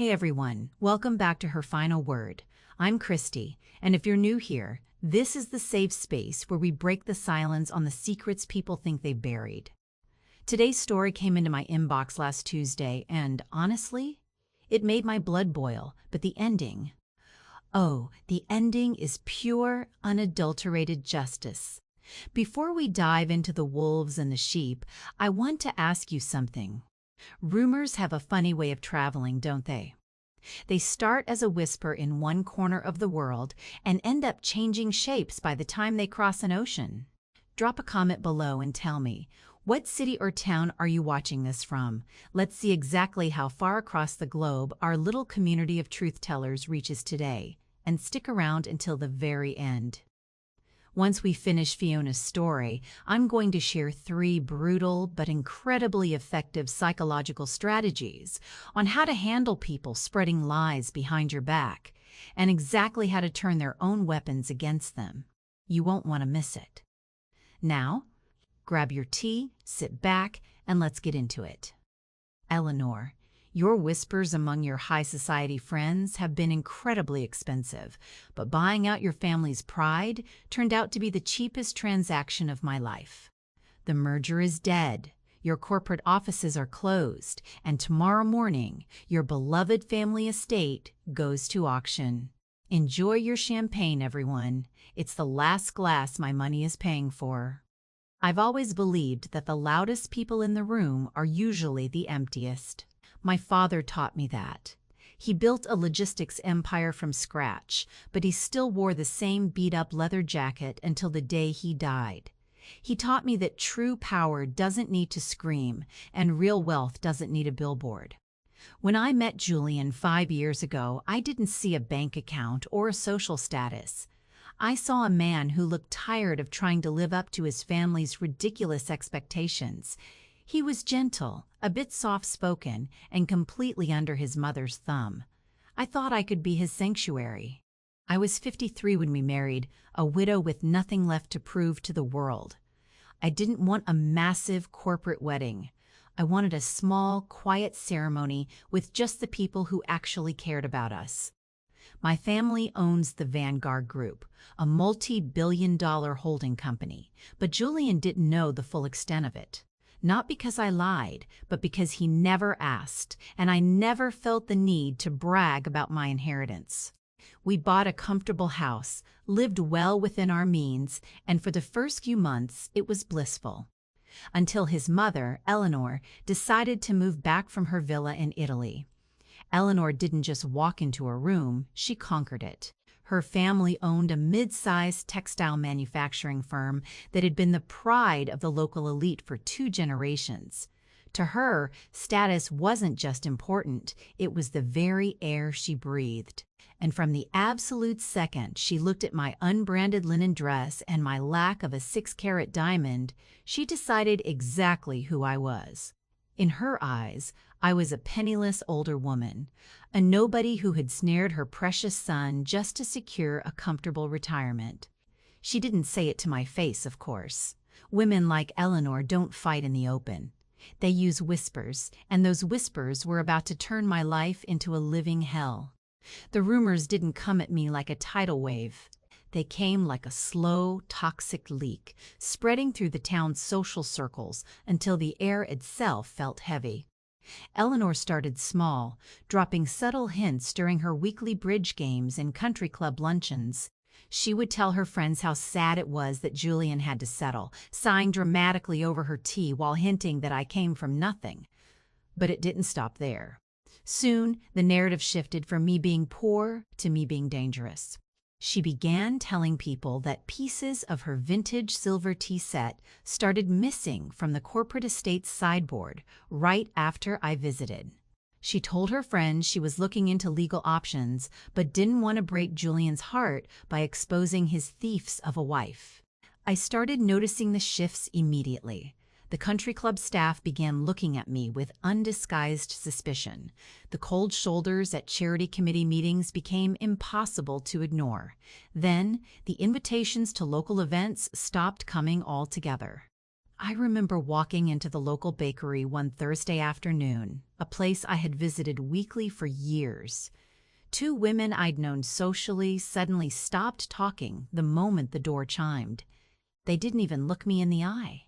Hey everyone, welcome back to Her Final Word. I'm Christy, and if you're new here, this is the safe space where we break the silence on the secrets people think they buried. Today's story came into my inbox last Tuesday, and honestly, it made my blood boil, but the ending is pure, unadulterated justice. Before we dive into the wolves and the sheep, I want to ask you something. Rumors have a funny way of traveling, don't they? They start as a whisper in one corner of the world and end up changing shapes by the time they cross an ocean. Drop a comment below and tell me, what city or town are you watching this from? Let's see exactly how far across the globe our little community of truth-tellers reaches today, and stick around until the very end. Once we finish Fiona's story, I'm going to share 3 brutal but incredibly effective psychological strategies on how to handle people spreading lies behind your back, and exactly how to turn their own weapons against them. You won't want to miss it. Now, grab your tea, sit back, and let's get into it. Eleanor, your whispers among your high society friends have been incredibly expensive, but buying out your family's pride turned out to be the cheapest transaction of my life. The merger is dead, your corporate offices are closed, and tomorrow morning, your beloved family estate goes to auction. Enjoy your champagne, everyone. It's the last glass my money is paying for. I've always believed that the loudest people in the room are usually the emptiest. My father taught me that. He built a logistics empire from scratch, but he still wore the same beat-up leather jacket until the day he died. He taught me that true power doesn't need to scream, and real wealth doesn't need a billboard. When I met Julian 5 years ago, I didn't see a bank account or a social status. I saw a man who looked tired of trying to live up to his family's ridiculous expectations. He was gentle, a bit soft-spoken, and completely under his mother's thumb. I thought I could be his sanctuary. I was 53 when we married, a widow with nothing left to prove to the world. I didn't want a massive corporate wedding. I wanted a small, quiet ceremony with just the people who actually cared about us. My family owns the Vanguard Group, a multi-billion-dollar holding company, but Julian didn't know the full extent of it. Not because I lied, but because he never asked, and I never felt the need to brag about my inheritance. We bought a comfortable house, lived well within our means, and for the first few months it was blissful. Until his mother, Eleanor, decided to move back from her villa in Italy. Eleanor didn't just walk into a room, she conquered it. Her family owned a mid-sized textile manufacturing firm that had been the pride of the local elite for 2 generations. To her, status wasn't just important, it was the very air she breathed. And from the absolute second she looked at my unbranded linen dress and my lack of a 6-carat diamond, she decided exactly who I was. In her eyes, I was a penniless older woman, a nobody who had snared her precious son just to secure a comfortable retirement. She didn't say it to my face, of course. Women like Eleanor don't fight in the open. They use whispers, and those whispers were about to turn my life into a living hell. The rumors didn't come at me like a tidal wave. They came like a slow, toxic leak, spreading through the town's social circles until the air itself felt heavy. Eleanor started small, dropping subtle hints during her weekly bridge games and country club luncheons. She would tell her friends how sad it was that Julian had to settle, sighing dramatically over her tea while hinting that I came from nothing. But it didn't stop there. Soon, the narrative shifted from me being poor to me being dangerous. She began telling people that pieces of her vintage silver tea set started missing from the corporate estate's sideboard right after I visited. She told her friends she was looking into legal options, but didn't want to break Julian's heart by exposing his thieves of a wife. I started noticing the shifts immediately. The country club staff began looking at me with undisguised suspicion. The cold shoulders at charity committee meetings became impossible to ignore. Then, the invitations to local events stopped coming altogether. I remember walking into the local bakery one Thursday afternoon, a place I had visited weekly for years. Two women I'd known socially suddenly stopped talking the moment the door chimed. They didn't even look me in the eye.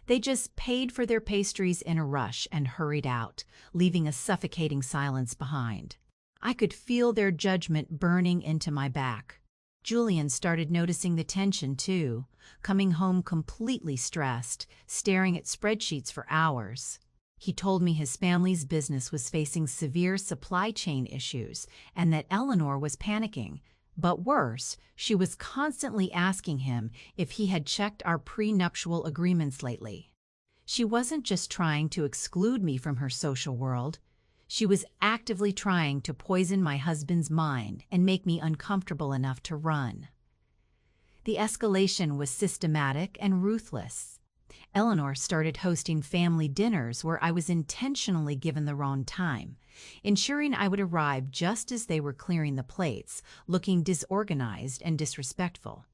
They just paid for their pastries in a rush and hurried out, leaving a suffocating silence behind. I could feel their judgment burning into my back. Julian started noticing the tension, too, coming home completely stressed, staring at spreadsheets for hours. He told me his family's business was facing severe supply chain issues and that Eleanor was panicking. But worse, she was constantly asking him if he had checked our prenuptial agreements lately. She wasn't just trying to exclude me from her social world. She was actively trying to poison my husband's mind and make me uncomfortable enough to run. The escalation was systematic and ruthless. Eleanor started hosting family dinners where I was intentionally given the wrong time, ensuring I would arrive just as they were clearing the plates, looking disorganized and disrespectful.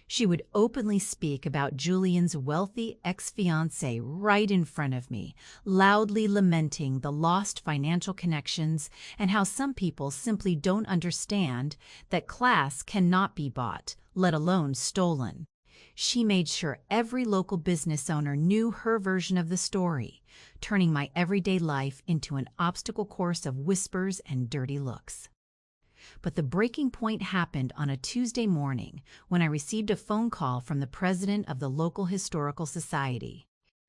She would openly speak about Julian's wealthy ex-fiancé right in front of me, loudly lamenting the lost financial connections and how some people simply don't understand that class cannot be bought, let alone stolen. She made sure every local business owner knew her version of the story, turning my everyday life into an obstacle course of whispers and dirty looks. But the breaking point happened on a Tuesday morning when I received a phone call from the president of the local historical society.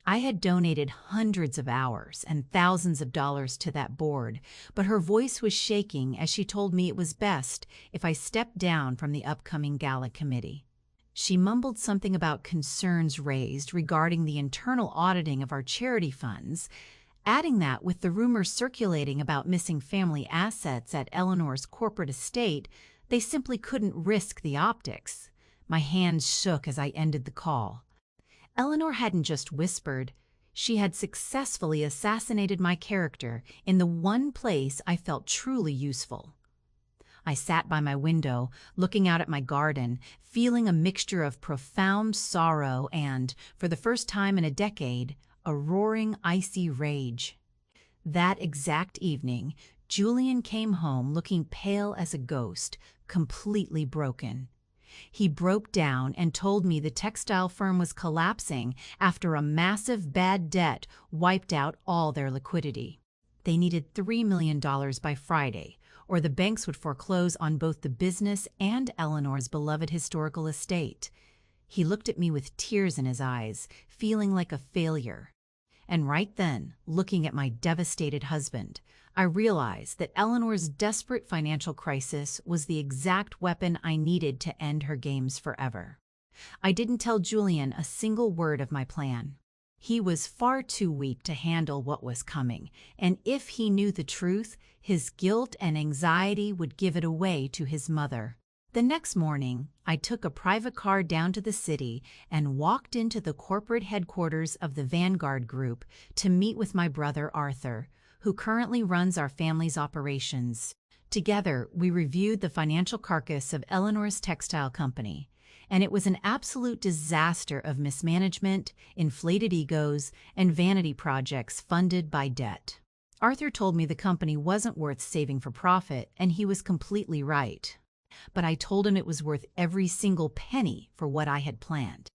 I had donated hundreds of hours and thousands of dollars to that board, but her voice was shaking as she told me it was best if I stepped down from the upcoming gala committee. She mumbled something about concerns raised regarding the internal auditing of our charity funds, adding that with the rumors circulating about missing family assets at Eleanor's corporate estate, they simply couldn't risk the optics. My hands shook as I ended the call. Eleanor hadn't just whispered. She had successfully assassinated my character in the one place I felt truly useful. I sat by my window, looking out at my garden, feeling a mixture of profound sorrow and, for the first time in a decade, a roaring, icy rage. That exact evening, Julian came home looking pale as a ghost, completely broken. He broke down and told me the textile firm was collapsing after a massive bad debt wiped out all their liquidity. They needed $3 million by Friday, or the banks would foreclose on both the business and Eleanor's beloved historical estate. He looked at me with tears in his eyes, feeling like a failure. And right then, looking at my devastated husband, I realized that Eleanor's desperate financial crisis was the exact weapon I needed to end her games forever. I didn't tell Julian a single word of my plan. He was far too weak to handle what was coming, and if he knew the truth, his guilt and anxiety would give it away to his mother. The next morning, I took a private car down to the city and walked into the corporate headquarters of the Vanguard Group to meet with my brother Arthur, who currently runs our family's operations. Together, we reviewed the financial carcass of Eleanor's textile company, and it was an absolute disaster of mismanagement, inflated egos, and vanity projects funded by debt. Arthur told me the company wasn't worth saving for profit, and he was completely right. But I told him it was worth every single penny for what I had planned.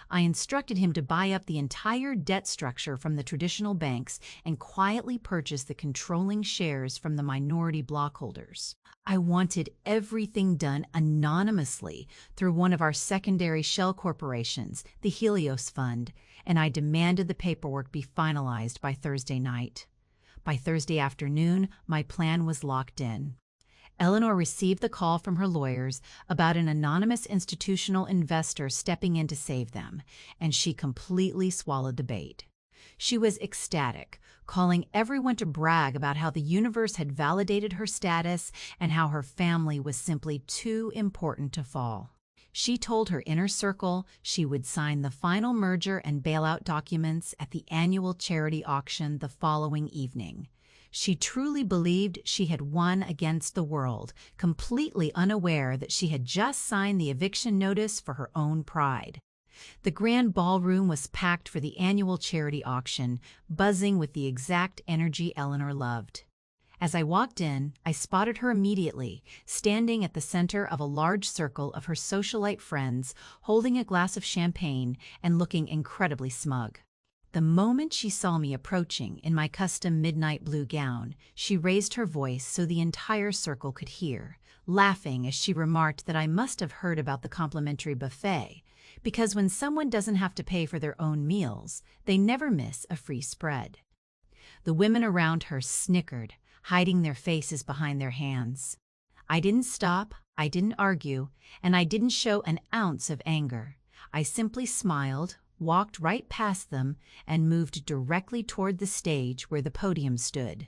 I instructed him to buy up the entire debt structure from the traditional banks and quietly purchase the controlling shares from the minority blockholders. I wanted everything done anonymously through one of our secondary shell corporations, the Helios Fund, and I demanded the paperwork be finalized by Thursday night. By Thursday afternoon, my plan was locked in. Eleanor received the call from her lawyers about an anonymous institutional investor stepping in to save them, and she completely swallowed the bait. She was ecstatic, calling everyone to brag about how the universe had validated her status and how her family was simply too important to fall. She told her inner circle she would sign the final merger and bailout documents at the annual charity auction the following evening. She truly believed she had won against the world, completely unaware that she had just signed the eviction notice for her own pride. The grand ballroom was packed for the annual charity auction, buzzing with the exact energy Eleanor loved. As I walked in, I spotted her immediately, standing at the center of a large circle of her socialite friends, holding a glass of champagne and looking incredibly smug. The moment she saw me approaching in my custom midnight blue gown, she raised her voice so the entire circle could hear, laughing as she remarked that I must have heard about the complimentary buffet, because when someone doesn't have to pay for their own meals, they never miss a free spread. The women around her snickered, hiding their faces behind their hands. I didn't stop, I didn't argue, and I didn't show an ounce of anger. I simply smiled, walked right past them, and moved directly toward the stage where the podium stood.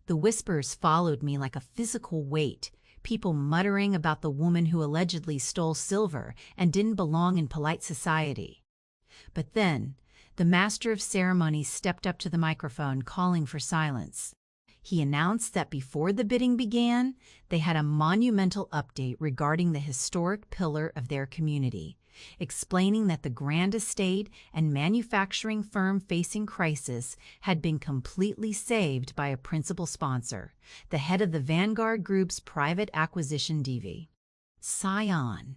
The whispers followed me like a physical weight, people muttering about the woman who allegedly stole silver and didn't belong in polite society. But then, the master of ceremonies stepped up to the microphone, calling for silence. He announced that before the bidding began, they had a monumental update regarding the historic pillar of their community, explaining that the grand estate and manufacturing firm facing crisis had been completely saved by a principal sponsor, the head of the Vanguard Group's private acquisition division. Scion.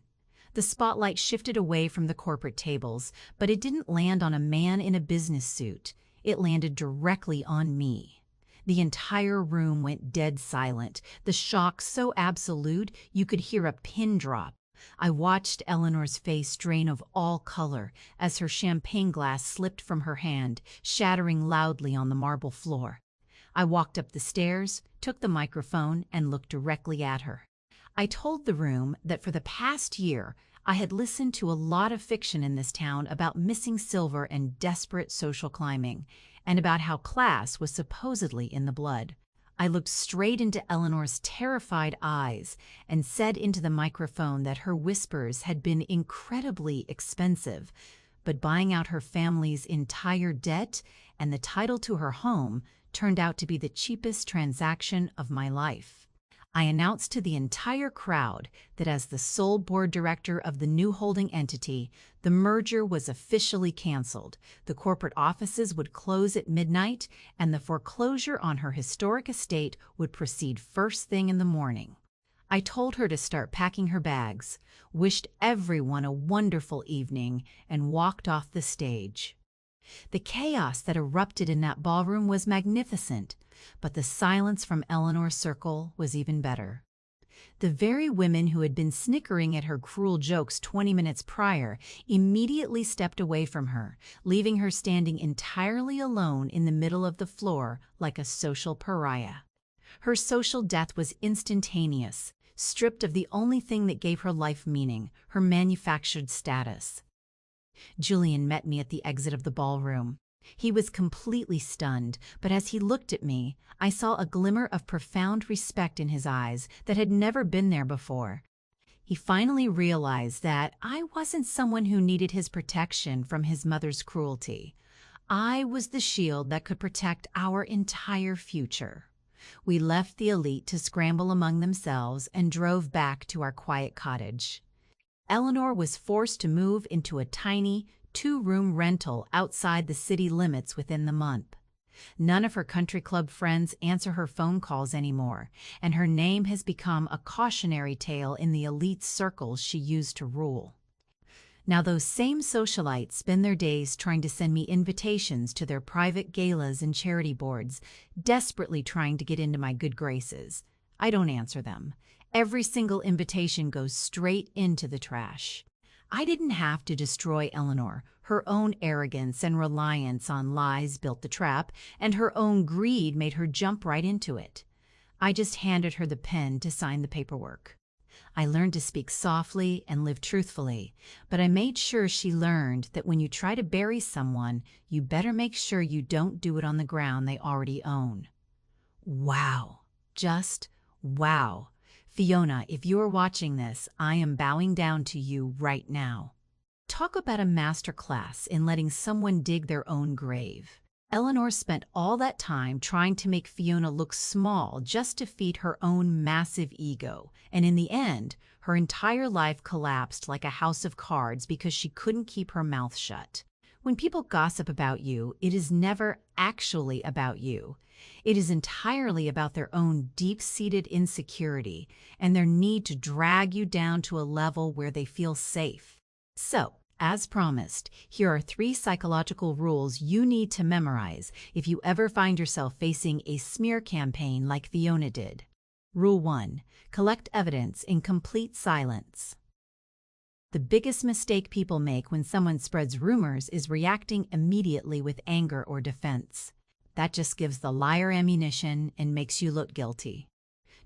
The spotlight shifted away from the corporate tables, but it didn't land on a man in a business suit. It landed directly on me. The entire room went dead silent, the shock so absolute you could hear a pin drop. I watched Eleanor's face drain of all color as her champagne glass slipped from her hand, shattering loudly on the marble floor. I walked up the stairs, took the microphone, and looked directly at her. I told the room that for the past year, I had listened to a lot of fiction in this town about missing silver and desperate social climbing, and about how class was supposedly in the blood. I looked straight into Eleanor's terrified eyes and said into the microphone that her whispers had been incredibly expensive, but buying out her family's entire debt and the title to her home turned out to be the cheapest transaction of my life. I announced to the entire crowd that as the sole board director of the new holding entity, the merger was officially canceled, the corporate offices would close at midnight, and the foreclosure on her historic estate would proceed first thing in the morning. I told her to start packing her bags, wished everyone a wonderful evening, and walked off the stage. The chaos that erupted in that ballroom was magnificent, but the silence from Eleanor's circle was even better. The very women who had been snickering at her cruel jokes 20 minutes prior immediately stepped away from her, leaving her standing entirely alone in the middle of the floor like a social pariah. Her social death was instantaneous, stripped of the only thing that gave her life meaning, her manufactured status. Julian met me at the exit of the ballroom. He was completely stunned, but as he looked at me, I saw a glimmer of profound respect in his eyes that had never been there before. He finally realized that I wasn't someone who needed his protection from his mother's cruelty. I was the shield that could protect our entire future. We left the elite to scramble among themselves and drove back to our quiet cottage. Eleanor was forced to move into a tiny, two-room rental outside the city limits within the month. None of her country club friends answer her phone calls anymore, and her name has become a cautionary tale in the elite circles she used to rule. Now those same socialites spend their days trying to send me invitations to their private galas and charity boards, desperately trying to get into my good graces. I don't answer them. Every single invitation goes straight into the trash. I didn't have to destroy Eleanor. Her own arrogance and reliance on lies built the trap, and her own greed made her jump right into it. I just handed her the pen to sign the paperwork. I learned to speak softly and live truthfully, but I made sure she learned that when you try to bury someone, you better make sure you don't do it on the ground they already own. Wow. Just wow. Fiona, if you're watching this, I am bowing down to you right now. Talk about a masterclass in letting someone dig their own grave. Eleanor spent all that time trying to make Fiona look small just to feed her own massive ego, and in the end, her entire life collapsed like a house of cards because she couldn't keep her mouth shut. When people gossip about you, it is never actually about you. It is entirely about their own deep-seated insecurity and their need to drag you down to a level where they feel safe. So, as promised, here are 3 psychological rules you need to memorize if you ever find yourself facing a smear campaign like Fiona did. Rule 1. Collect evidence in complete silence. The biggest mistake people make when someone spreads rumors is reacting immediately with anger or defense. That just gives the liar ammunition and makes you look guilty.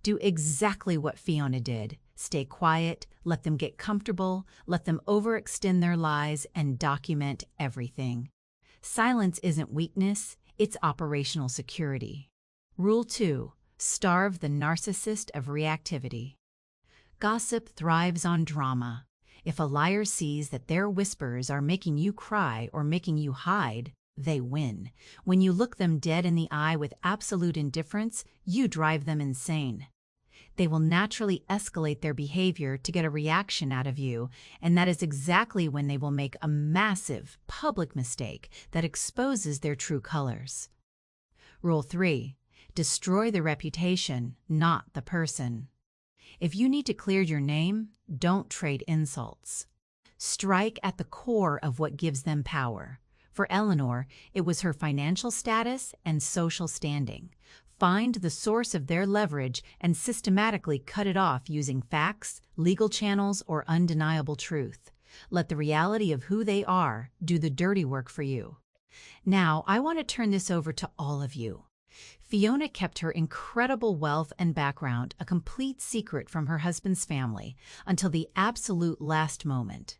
Do exactly what Fiona did. Stay quiet, let them get comfortable, let them overextend their lies, and document everything. Silence isn't weakness, it's operational security. Rule 2. Starve the narcissist of reactivity. Gossip thrives on drama. If a liar sees that their whispers are making you cry or making you hide, they win. When you look them dead in the eye with absolute indifference, you drive them insane. They will naturally escalate their behavior to get a reaction out of you, and that is exactly when they will make a massive, public mistake that exposes their true colors. Rule 3. Destroy the reputation, not the person. If you need to clear your name, don't trade insults. Strike at the core of what gives them power. For Eleanor, it was her financial status and social standing. Find the source of their leverage and systematically cut it off using facts, legal channels, or undeniable truth. Let the reality of who they are do the dirty work for you. Now, I want to turn this over to all of you. Fiona kept her incredible wealth and background a complete secret from her husband's family until the absolute last moment.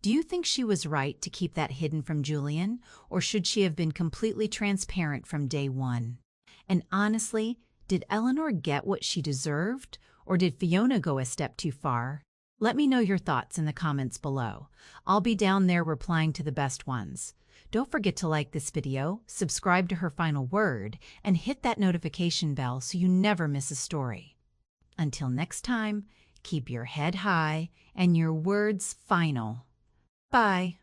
Do you think she was right to keep that hidden from Julian, or should she have been completely transparent from day one? And honestly, did Eleanor get what she deserved, or did Fiona go a step too far? Let me know your thoughts in the comments below. I'll be down there replying to the best ones. Don't forget to like this video, subscribe to Her Final Word, and hit that notification bell so you never miss a story. Until next time, keep your head high and your words final. Bye.